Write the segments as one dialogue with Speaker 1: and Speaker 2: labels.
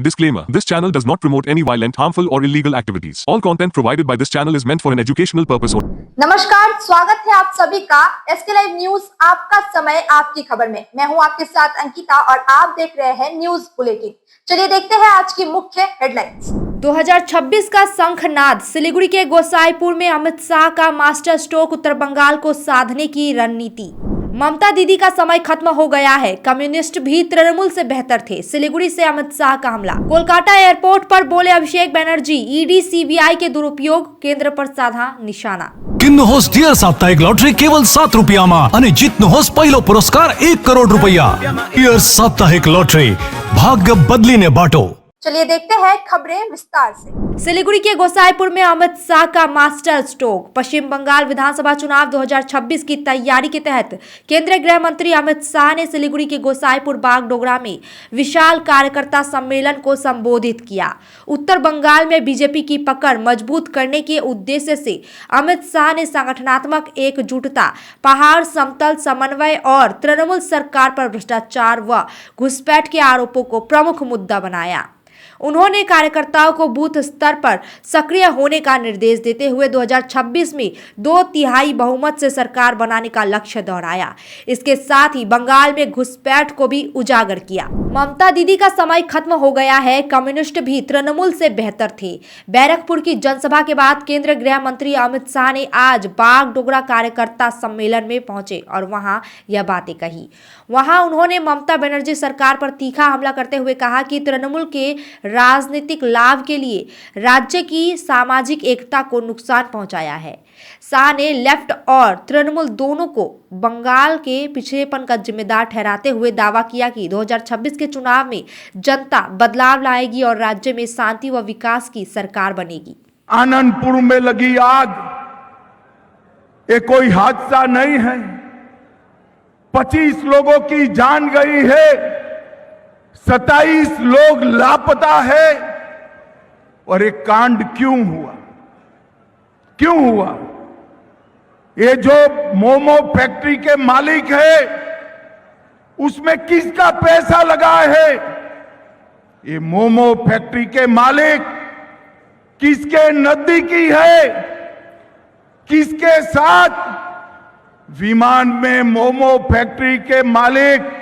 Speaker 1: Disclaimer: This channel does not promote any violent, harmful or illegal activities. All content provided by this channel is meant for an educational purpose only.
Speaker 2: नमस्कार, स्वागत है आप सभी का SK live news आपका समय आपकी खबर में। मैं हूं आपके साथ अंकिता और आप देख रहे हैं न्यूज बुलेटिन। चलिए देखते हैं आज की मुख्य हेडलाइंस। 2026 का शंखनाद, सिलीगुड़ी के गोसाईपुर में अमित शाह का मास्टर स्ट्रोक, उत्तर बंगाल को साधने की रणनीति। ममता दीदी का समय खत्म हो गया है, कम्युनिस्ट भी तृणमूल से बेहतर थे, सिलीगुड़ी से अमित शाह का हमला। कोलकाता एयरपोर्ट पर बोले अभिषेक बनर्जी, ईडी सीबीआई के दुरुपयोग, केंद्र पर साधा निशाना।
Speaker 3: किन्नु होस डियर साप्ताहिक लॉटरी केवल 7 रुपयामा અને જીતનો હોસ પહેલો પુરસ્કાર 1 કરોડ રૂપિયા। डियर साप्ताहिक लॉटरी, भाग्य बदलीने बाटो।
Speaker 2: चलिए देखते हैं खबरें विस्तार से। सिलीगुड़ी के गोसाईपुर में अमित शाह का मास्टर स्ट्रोक। पश्चिम बंगाल विधानसभा चुनाव 2026 की तैयारी के तहत केंद्रीय गृह मंत्री अमित शाह ने सिलीगुड़ी के गोसाईपुर बागडोगरा में विशाल कार्यकर्ता सम्मेलन को संबोधित किया। उत्तर बंगाल में बीजेपी की पकड़ मजबूत करने के उद्देश्य से अमित शाह ने संगठनात्मक एकजुटता, पहाड़ समतल समन्वय और तृणमूल सरकार पर भ्रष्टाचार व घुसपैठ के आरोपों को प्रमुख मुद्दा बनाया। उन्होंने कार्यकर्ताओं को बूथ स्तर पर सक्रिय होने का निर्देश देते हुए 2026 में 2/3 बहुमत से सरकार बनाने का लक्ष्य दोहराया। इसके साथ ही बंगाल में घुसपैठ को भी उजागर किया। ममता दीदी का समय खत्म हो गया है, कम्युनिस्ट भी तृणमूल से बेहतर थे। बैरकपुर की जनसभा के बाद केंद्रीय गृह मंत्री अमित शाह ने आज बागडोगरा कार्यकर्ता सम्मेलन में पहुंचे और वहां यह बातें कही। वहां उन्होंने ममता बनर्जी सरकार पर तीखा हमला करते हुए कहा कि तृणमूल के राजनीतिक लाभ के लिए राज्य की सामाजिक एकता को नुकसान पहुंचाया है। शाह ने लेफ्ट और तृणमूल दोनों को बंगाल के पिछड़ेपन का जिम्मेदार ठहराते हुए दावा किया कि 2026 के चुनाव में जनता बदलाव लाएगी और राज्य में शांति व विकास की सरकार बनेगी।
Speaker 4: आनंदपुर में लगी आग ये कोई हादसा नहीं है। 25 लोगों की जान गई है, 27 लोग लापता है। और ये कांड क्यों हुआ? क्यों हुआ? ये जो मोमो फैक्ट्री के मालिक है उसमें किसका पैसा लगा है? ये मोमो फैक्ट्री के मालिक किसके नजदीकी है? किसके साथ? विमान में मोमो फैक्ट्री के मालिक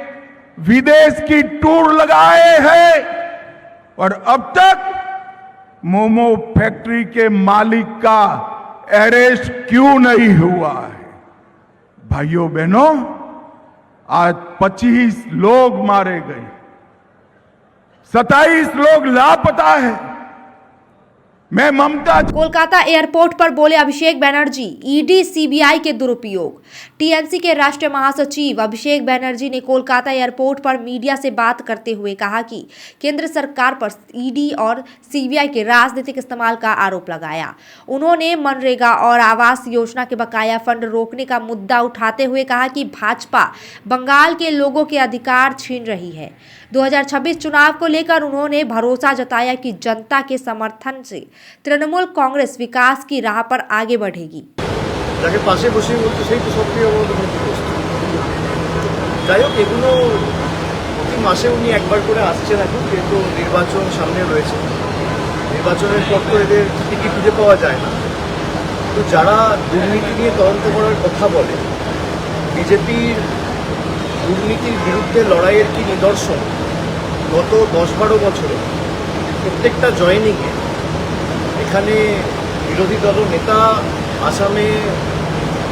Speaker 4: विदेश की टूर लगाए हैं और अब तक मोमो फैक्ट्री के मालिक का अरेस्ट क्यों नहीं हुआ है? भाइयों बहनों, आज 25 लोग मारे गए, 27 लोग लापता है। मैं ममता।
Speaker 2: कोलकाता एयरपोर्ट पर बोले अभिषेक बनर्जी, ईडी सीबीआई के दुरुपयोग। टीएमसी के राष्ट्रीय महासचिव अभिषेक बनर्जी ने कोलकाता एयरपोर्ट पर मीडिया से बात करते हुए कहा कि केंद्र सरकार पर ईडी और सीबीआई के राजनीतिक इस्तेमाल का आरोप लगाया। उन्होंने मनरेगा और आवास योजना के बकाया फंड रोकने का मुद्दा उठाते हुए कहा कि भाजपा बंगाल के लोगों के अधिकार छीन रही है। 2026 चुनाव को लेकर उन्होंने भरोसा जताया कि जनता के समर्थन से तृणमूल कांग्रेस विकास की राह पर आगे बढ़ेगी।
Speaker 5: যাকে পাশে বসে বলতে সেই তো সক্রিয় যাই হোক, এগুলো প্রতি মাসে উনি একবার করে আসছেন। এখন কিন্তু নির্বাচন সামনে রয়েছে, নির্বাচনের পর তো এদের ঠিকই খুঁজে পাওয়া যায় না। তো যারা দুর্নীতি নিয়ে তদন্ত করার কথা বলে, বিজেপির দুর্নীতির বিরুদ্ধে লড়াইয়ের কি নিদর্শন? গত 10-12 বছরে প্রত্যেকটা জয়েনিংয়ে এখানে বিরোধী দল নেতা, আসামে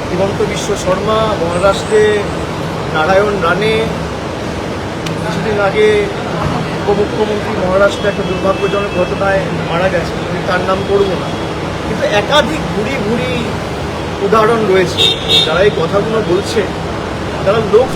Speaker 5: হিমন্ত বিশ্ব শর্মা, মহারাষ্ট্রে নারায়ণ রানে, কিছুদিন আগে উপমুখ্যমন্ত্রী মহারাষ্ট্রে একটা দুর্ভাগ্যজনক ঘটনায় মারা গেছে, আমি তার নাম করব না, কিন্তু একাধিক ভুরি ভুরি উদাহরণ রয়েছে। যারা এই কথাগুলো বলছে তারা লোক।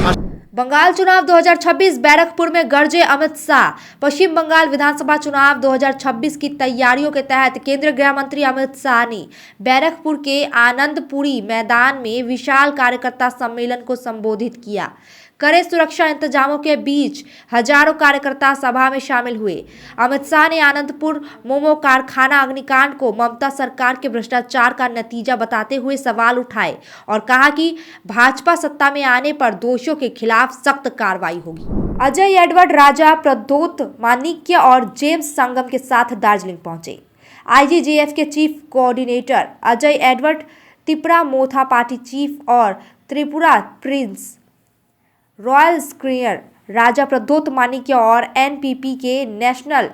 Speaker 2: बंगाल चुनाव 2026, बैरकपुर में गरजे अमित शाह। पश्चिम बंगाल विधानसभा चुनाव 2026 की तैयारियों के तहत केंद्रीय गृह मंत्री अमित शाह ने बैरकपुर के आनंदपुरी मैदान में विशाल कार्यकर्ता सम्मेलन को संबोधित किया। कड़े सुरक्षा इंतजामों के बीच हजारों कार्यकर्ता सभा में शामिल हुए। अमित शाह ने आनंदपुर मोमो कारखाना अग्निकांड को ममता सरकार के भ्रष्टाचार का नतीजा बताते हुए सवाल उठाए और कहा कि भाजपा सत्ता में आने पर दोषियों के खिलाफ सख्त कार्रवाई होगी। अजय एडवर्ड राजा प्रद्योत माणिक्य और जेम्स संगम के साथ दार्जिलिंग पहुंचे। आईजीजेएफ के chief coordinator Ajay Edward, Tripura Motha party chief और त्रिपुरा प्रिंस रॉयल स्क्रीयर राजा प्रद्योत माणिक्य और एनपीपी के national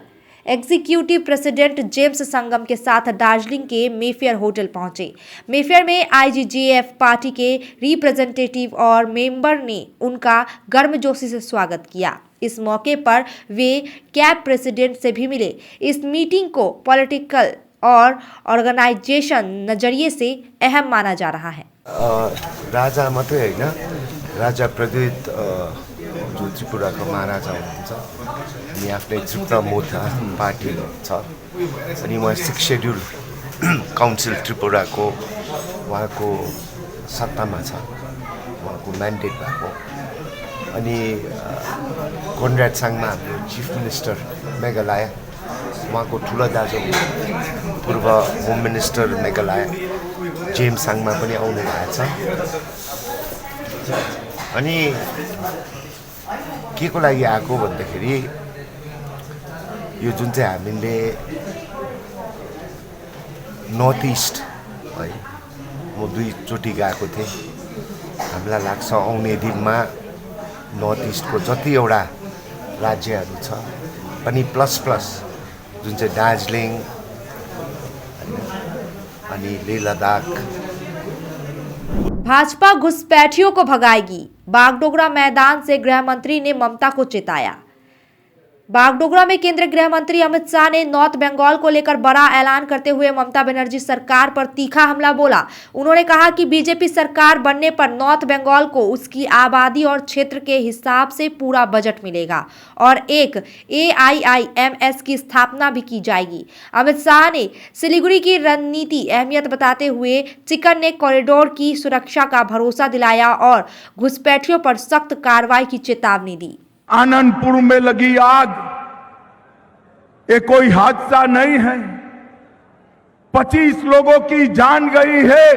Speaker 2: executive president James Sangma के साथ दार्जिलिंग के मेफेयर होटल पहुंचे। मेफेयर में आईजीजेएफ पार्टी के रिप्रेजेंटेटिव और मेंबर ने उनका गर्मजोशी से स्वागत किया। इस मौके पर वे कैब प्रेसिडेंट से भी मिले। इस मीटिंग को पॉलिटिकल और ऑर्गेनाइजेशन नजरिए से अहम माना जा रहा है।
Speaker 5: राजा मात्रै होइन, राजा प्रद्योत जो त्रिपुराको महाराजा हुनुहुन्छ, अनि आफ्नै त्रिपुरा मोथा पार्टी छ, अनि उहाँ 6 शेड्युल काउन्सिल त्रिपुराको उहाँको सत्तामा छ, उहाँको म्यान्डेट भएको। अनि कन्राड साङमा हाम्रो चिफ मिनिस्टर मेघालय, उहाँको ठुलो दाजु पूर्व home minister Meghalaya James Sangma पनि आउनु भएको छ। अनि के को लागि आएको भन्दाखेरि यो जुन चाहिँ हामीले नर्थ इस्ट है, म 2 चोटि गएको थिएँ। हामीलाई लाग्छ आउने दिनमा नर्थ इस्टको जति एउटा राज्यहरू छ पनि प्लस जुन चाहिँ दार्जिलिङ अनि लेह लद्दाख।
Speaker 2: भाजपा घुसपैठियों को भगाएगी, बागडोगरा मैदान से गृह मंत्री ने ममता को चेताया। बागडोगरा में केंद्रीय गृह मंत्री अमित शाह ने नॉर्थ बंगाल को लेकर बड़ा ऐलान करते हुए ममता बनर्जी सरकार पर तीखा हमला बोला। उन्होंने कहा कि बीजेपी सरकार बनने पर नॉर्थ बंगाल को उसकी आबादी और क्षेत्र के हिसाब से पूरा बजट मिलेगा और एक AIIMS की स्थापना भी की जाएगी। अमित शाह ने सिलीगुड़ी की रणनीति अहमियत बताते हुए चिकन नेक कॉरिडोर की सुरक्षा का भरोसा दिलाया और घुसपैठियों पर सख्त कार्रवाई की चेतावनी दी।
Speaker 4: आनंदपुर में लगी आग ये कोई हादसा नहीं है। 25 लोगों की जान गई है,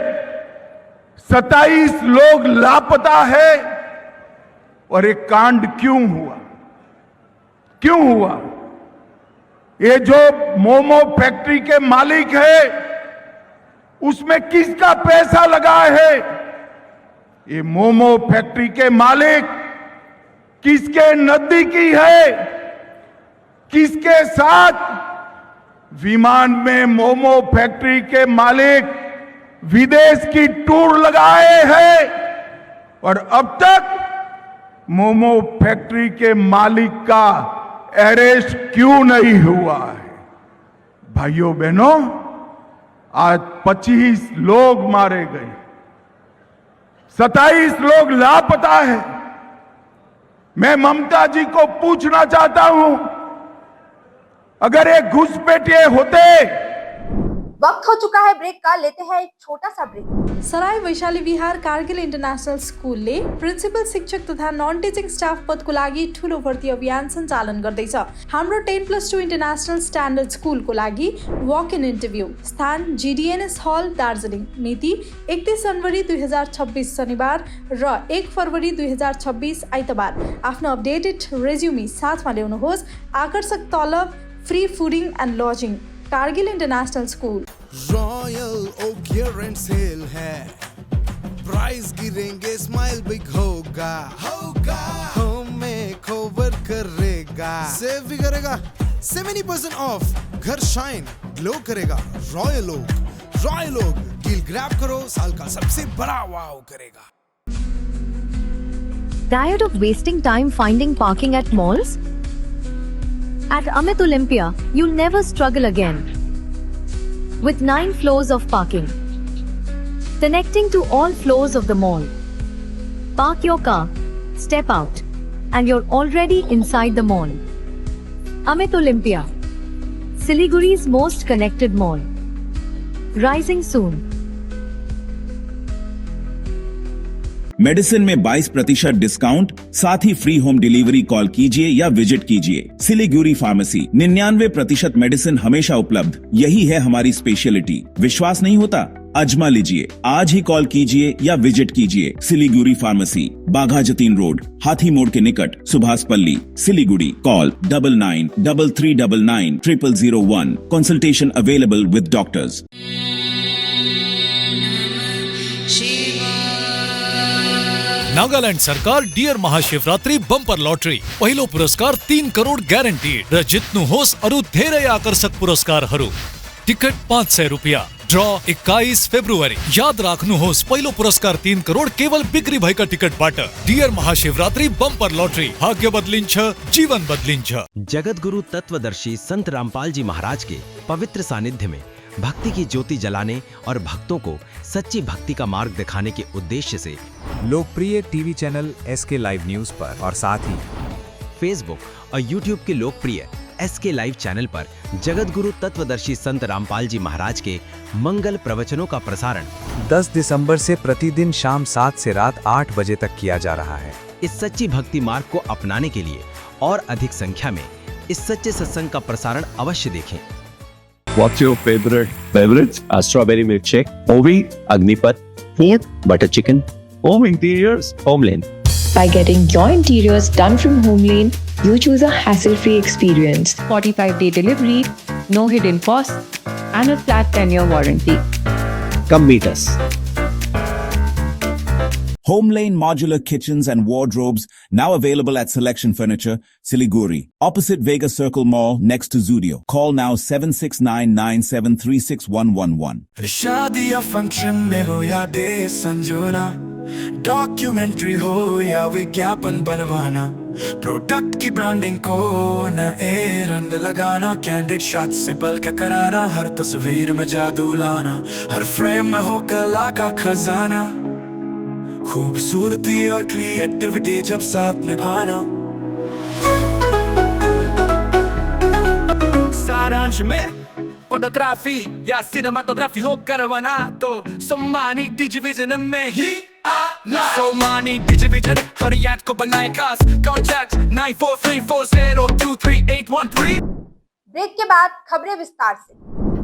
Speaker 4: 27 लोग लापता है। और ये कांड क्यों हुआ? क्यों हुआ? ये जो मोमो फैक्ट्री के मालिक है, उसमें किसका पैसा लगा है? ये मोमो फैक्ट्री के मालिक किसके नजदीकी है? किसके साथ? विमान में मोमो फैक्ट्री के मालिक विदेश की टूर लगाए हैं और अब तक मोमो फैक्ट्री के मालिक का अरेस्ट क्यों नहीं हुआ है? भाइयों बहनों, आज 25 लोग मारे गए, 27 लोग लापता है। मैं ममता जी को पूछना चाहता हूं, अगर ये घुसपैठिए होते।
Speaker 2: वक्त हो चुका है ब्रेक का, लेते हैं एक छोटा सा ब्रेक।
Speaker 6: सराय वैशाली विहार कारगिल इन्टरनेशनल स्कुलले प्रिन्सिपल शिक्षक तथा नन टिचिङ स्टाफ पदको लागि ठूलो भर्ती अभियान सञ्चालन गर्दैछ। हाम्रो 10+2 इन्टरनेशनल स्ट्यान्डर्ड स्कुलको लागि वक इन इन्टरभ्यू, स्थान GDNS हल दार्जिलिङ, मिति 31 जनवरी 2026 शनिबार र 1 फरवरी 2026 आइतबार। आफ्नो अपडेटेड रेज्युमी साथमा ल्याउनुहोस्। आकर्षक तलब, free fooding and lodging. Kargil international school.
Speaker 7: Royal oak clearance sale है, प्राइस गिरेंगे, स्माइल बिग होगा, हमें कवर करेगा, सेव भी करेगा, 70% ऑफ, घर शाइन ग्लो करेगा। रॉयल ओक डील ग्रैब करो, साल का सबसे बड़ा वाव करेगा।
Speaker 8: Tired of wasting time finding parking at malls? At Amit Olympia, you'll never struggle again. With 9 floors of parking, connecting to all floors of the mall. Park your car, step out, and you're already inside the mall. Amit Olympia, Siliguri's most connected mall. Rising soon.
Speaker 9: Medicine में 22% discount, साथ ही free home delivery. Call कीजिए या visit कीजिए। Siliguri pharmacy, 99% medicine हमेशा उपलब्ध। यही है हमारी स्पेशलिटी। विश्वास नहीं होता अजमा लीजिए। आज ही कॉल कीजिए या विजिट कीजिए सिलीगुड़ी फार्मेसी, बाघा जतीन रोड, हाथी मोड़ के निकट, सुभाष पल्ली, Siliguri. Call 9933990001। Consultation available with doctors.
Speaker 3: Nagaland सरकार डियर महाशिवरात्रि बंपर लॉटरी पहिलो पुरस्कार 3 करोड़ ग्यारेंटीड र जित्नु होस् अरु धेरै आकर्षक पुरस्कारहरू। टिकट 500 रुपैयाँ। ड्र 21 फेब्रुअरी। याद राख्नुहोस् पहिलो पुरस्कार 3 करोड़ केवल बिक्री भएका टिकटबाट। डियर महाशिवरात्रि बंपर लॉटरी, भाग्य बदलिन्छ, जीवन बदलिन्छ।
Speaker 10: जगतगुरु तत्वदर्शी संत रामपाल जी महाराज के पवित्र सानिध्य में भक्ति की ज्योति जलाने और भक्तों को सच्ची भक्ति का मार्ग दिखाने के उद्देश्य से
Speaker 11: लोकप्रिय TV channel SK live news पर और साथ ही
Speaker 10: फेसबुक और यूट्यूब के लोकप्रिय SK लाइव चैनल पर जगतगुरु तत्वदर्शी संत रामपाल जी महाराज के मंगल प्रवचनों का प्रसारण
Speaker 11: 10 दिसंबर से प्रतिदिन शाम 7 से रात 8 बजे तक किया जा रहा है।
Speaker 10: इस सच्ची भक्ति मार्ग को अपनाने के लिए और अधिक संख्या में इस सच्चे सत्संग का प्रसारण अवश्य देखें।
Speaker 12: What's your favorite beverage? A strawberry milkshake, Ovi, Agnipat, Food, butter chicken, home interiors, Homelane.
Speaker 13: By getting your interiors done from Homelane, you choose a hassle-free experience. 45-day delivery, no hidden costs, and a flat 10-year warranty.
Speaker 12: Come meet us.
Speaker 9: Homelane Modular Kitchens and Wardrobes now available at Selection Furniture, Siliguri, opposite Vega Circle Mall next to Zudio. Call now 7699736111.
Speaker 7: शादी या function में हो या day संजोना, documentary हो या विज्ञापन बनवाना, product की ब्रांडिंग को नए रंग लगाना, कैंडिड शॉट से बल्क कराना, हर तस्वीर में जादू लाना, हर फ्रेम में हो कला का खजाना, खूबसूरती और क्रिएटिविटी जब साथ निभाना। सारांश में फोटोग्राफी या सिनेमाटोग्राफी हो करवाना तो सोमानी डिजिविजन में ही आना। सोमानी डिजिविजन हर याद को बनाए खास। कॉन्टैक्ट 9434023813।
Speaker 2: ब्रेक के बाद खबरें विस्तार से।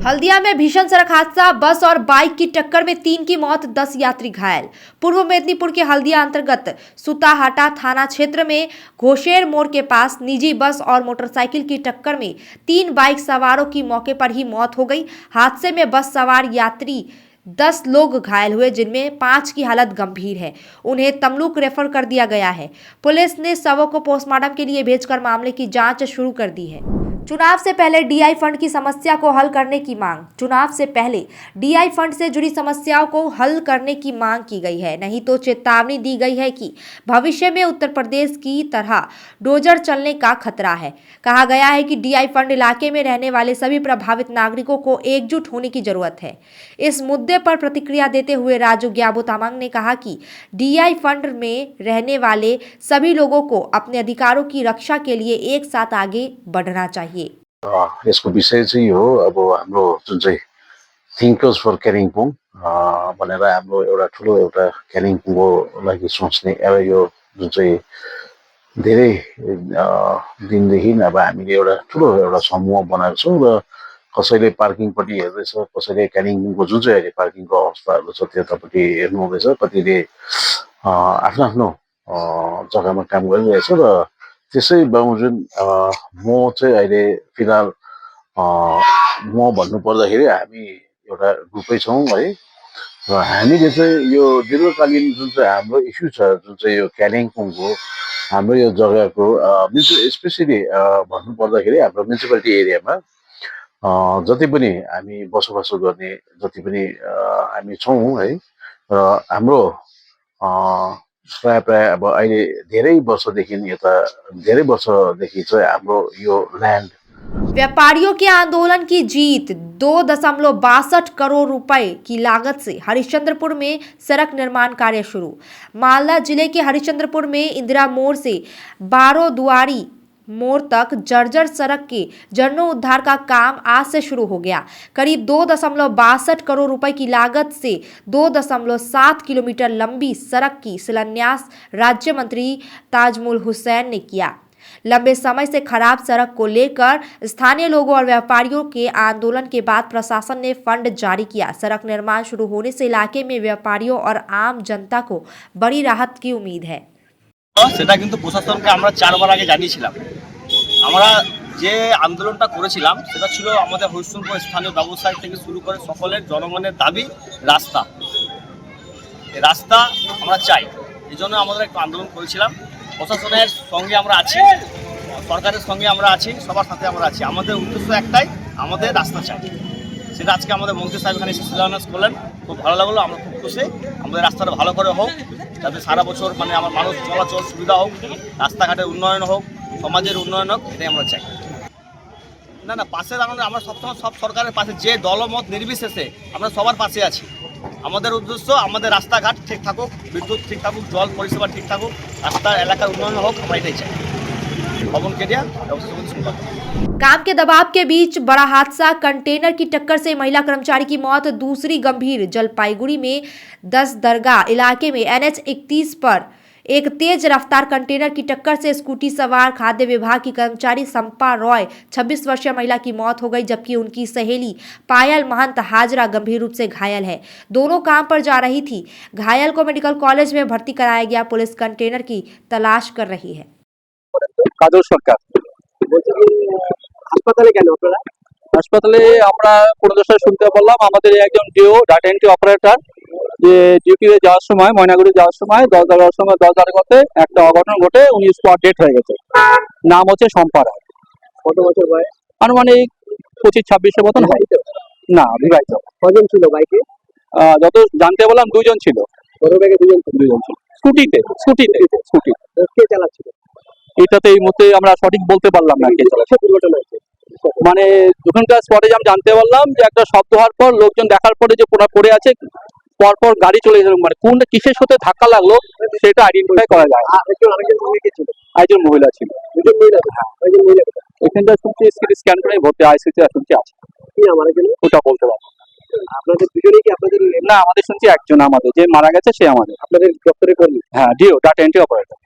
Speaker 2: हल्दिया में भीषण सड़क हादसा, बस और बाइक की टक्कर में 3 की मौत, 10 यात्री घायल। पूर्व मेदिनीपुर के हल्दिया अंतर्गत सुताहाटा थाना क्षेत्र में घोषेर मोड़ के पास निजी बस और मोटरसाइकिल की टक्कर में 3 बाइक सवारों की मौके पर ही मौत हो गई। हादसे में बस सवार यात्री 10 लोग घायल हुए, जिनमें 5 की हालत गंभीर है। उन्हें तमलुक रेफर कर दिया गया है। पुलिस ने शवों को पोस्टमार्टम के लिए भेजकर मामले की जांच शुरू कर दी है। चुनाव से पहले डीआई फंड की समस्या को हल करने की मांग। चुनाव से पहले डीआई फंड से जुड़ी समस्याओं को हल करने की मांग की गई है, नहीं तो चेतावनी दी गई है कि भविष्य में उत्तर प्रदेश की तरह डोजर चलने का खतरा है। कहा गया है कि डीआई फंड इलाके में रहने वाले सभी प्रभावित नागरिकों को एकजुट होने की जरूरत है। इस मुद्दे पर प्रतिक्रिया देते हुए राजू ग्याबो तामांग ने कहा कि डीआई फंड में रहने वाले सभी लोगों को अपने अधिकारों की रक्षा के लिए एक साथ आगे बढ़ना चाहिए।
Speaker 14: यसको विषय चाहिँ हो अब हाम्रो जुन चाहिँ थिङ्कर्स फर कालिम्पोङ भनेर हाम्रो एउटा ठुलो एउटा कालिम्पोङको लागि सोच्ने अब यो जुन चाहिँ धेरै दिनदेखि अब हामीले एउटा ठुलो एउटा समूह बनाएको छौँ र कसैले पार्किङपट्टि हेर्दैछ, कसैले कालिम्पोङको जुन चाहिँ अहिले पार्किङको अवस्थाहरू छ त्यतापट्टि हेर्नु हुँदैछ, कतिले आफ्नो आफ्नो जग्गामा काम गरिरहेछ र त्यसै बावजुद म चाहिँ अहिले फिलहाल म भन्नु पर्दाखेरि हामी एउटा ग्रुपै छौँ है र हामीले चाहिँ यो दीर्घकालीन जुन चाहिँ हाम्रो इस्यु छ, जुन चाहिँ यो कालिम्पोङको हाम्रो यो जग्गाको स्पेसली भन्नु पर्दाखेरि हाम्रो म्युनिसिपालिटी एरियामा जति पनि हामी बसोबासो गर्ने जति पनि हामी छौँ है र हाम्रो प्राय अब अहिले धेरै वर्षदेखि चाहिँ हाम्रो यो ल्यान्ड।
Speaker 2: व्यापारियों के आंदोलन की जीत। 2.62 करोड़ रुपए की लागत से हरिश्चंद्रपुर में सड़क निर्माण कार्य शुरू। मालदा जिले के हरिश्चंद्रपुर में इंदिरा मोड़ से बारोदुआरी मोड़ तक जर्जर सड़क के जीर्णोद्धार का काम आज से शुरू हो गया। करीब 2.62 करोड़ रुपए की लागत से 2.7 किलोमीटर लंबी सड़क की शिलान्यास राज्य मंत्री ताजमुल हुसैन ने किया। लंबे समय से खराब सड़क को लेकर स्थानीय लोगों और व्यापारियों के आंदोलन के बाद प्रशासन ने फंड जारी किया। सड़क निर्माण शुरू होने से इलाके में व्यापारियों और आम जनता को बड़ी राहत की उम्मीद है।
Speaker 5: সেটা কিন্তু প্রশাসনকে আমরা 4 বার আগে জানিয়েছিলাম। আমরা যে আন্দোলনটা করেছিলাম সেটা ছিল আমাদের হরিশ্চন্দ্রপুর স্থানীয় ব্যবসায়ী থেকে শুরু করে সকলের জনগণের দাবি রাস্তা। এই রাস্তা আমরা চাই, এই জন্য আমাদের একটা আন্দোলন করেছিলাম। প্রশাসনের সঙ্গে আমরা আছি, সরকারের সঙ্গে আমরা আছি, সবার সাথে আমরা আছি। আমাদের উদ্দেশ্য একটাই, আমাদের রাস্তা চাই। সেটা আজকে আমাদের মন্ত্রী সাহেব এখানে এসে শিলান্যাস করলেন, খুব ভালো লাগলো। আমরা খুব খুশি, আমাদের রাস্তাটা ভালো করে হোক, যাতে সারা বছর মানে আমার মানুষ চলাচল সুবিধা হোক, রাস্তাঘাটের উন্নয়ন হোক, সমাজের উন্নয়ন হোক, এটাই আমরা চাই। না না, পাশের আমরা সবসময় সব সরকারের পাশে, যে দলমত নির্বিশেষে আমরা সবার পাশে আছি। আমাদের উদ্দেশ্য আমাদের রাস্তাঘাট ঠিক থাকুক, বিদ্যুৎ ঠিক থাকুক, জল পরিষেবা ঠিক থাকুক, রাস্তা এলাকার উন্নয়ন হোক, আমরা এটাই চাই। ভবন কেডিয়া
Speaker 2: काम के दबाव के बीच बड़ा हादसा, कंटेनर की टक्कर से महिला कर्मचारी की मौत, दूसरी गंभीर। जलपाईगुड़ी में 10 दरगाह इलाके में NH 31 पर एक तेज रफ्तार कंटेनर की टक्कर से स्कूटी सवार खाद्य विभाग की कर्मचारी संपा रॉय 26 वर्षीय महिला की मौत हो गई, जबकि उनकी सहेली पायल महंत हाजरा गंभीर रूप से घायल है। दोनों काम पर जा रही थी। घायल को मेडिकल कॉलेज में भर्ती कराया गया। पुलिस कंटेनर की तलाश कर रही है।
Speaker 15: কাজল সরকার হাসপাতালে কেন আপনারা? হাসপাতালে আমরা পরিদর্শনে শুনতে পারলাম আমাদের একজন ডিও ডাটা এন্ট্রি অপারেটর যে ডিউটিতে যাওয়ার সময়, ময়নাগুড়ি যাওয়ার সময় 10-11 সময় 10 ঘটে একটা অঘটন ঘটে, উনি স্পট ডেট হয়ে গেছে। নাম হচ্ছে সম্পা রায়। কত বছর বয়স? আনুমানিক 25-26 মতন হয়। না, বিবাহিত। কজন ছিল বাইকে? যত জানতে পারলাম 2 জন ছিল। মোটর বাইকে 2 জন ছিল। স্কুটি কে চালাচ্ছিল? এটাতে এই মুহূর্তে আমরা সঠিক বলতে পারলাম না কে চালাচ্ছে। দুর্ঘটনা হয়েছে মানে ওখানকার স্পটে আমি জানতে পারলাম যে একটা শব্দ হওয়ার পর লোকজন দেখার পরে যে পড়ে আছে, পরপর গাড়ি চলে গেল, মানে কোন কিসের সাথে ধাক্কা লাগলো সেটা আইডেন্টিফাই করা যায়। একজন মহিলা ছিল। এখানকার শুনছি সিটি স্ক্যান করে ভর্তি আইসিইউতে শুনছি আছে। কি আমার জন্য ওটা বলতে পারবো। আপনাদের দুজনেই কি আপনাদের? না, আমাদের শুনছি একজন, আমাদের যে মারা গেছে সে আমাদের আপনাদের দপ্তরে কর্মী। হ্যাঁ, DO data entry operator.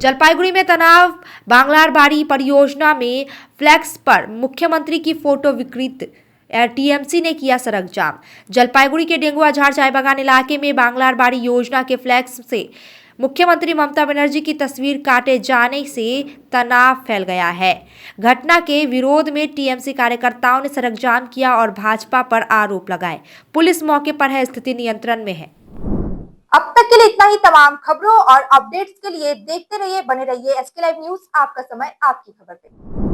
Speaker 2: Jalpaiguri में तनाव, बांगलारबाड़ी परियोजना में फ्लैक्स पर मुख्यमंत्री की फोटो विकृत, टीएमसी ने किया सड़क जाम। जलपाईगुड़ी के डेंगुआ झाड़ चाय बागान इलाके में बांगलारबाड़ी योजना के फ्लैक्स से मुख्यमंत्री ममता बनर्जी की तस्वीर काटे जाने से तनाव फैल गया है। घटना के विरोध में टीएमसी कार्यकर्ताओं ने सड़क जाम किया और भाजपा पर आरोप लगाए। पुलिस मौके पर है, स्थिति नियंत्रण में है। अब तक के लिए इतना ही। तमाम खबरों और अपडेट्स के लिए देखते रहिए, बने रहिए SK लाइव न्यूज। आपका समय, आपकी खबर पे।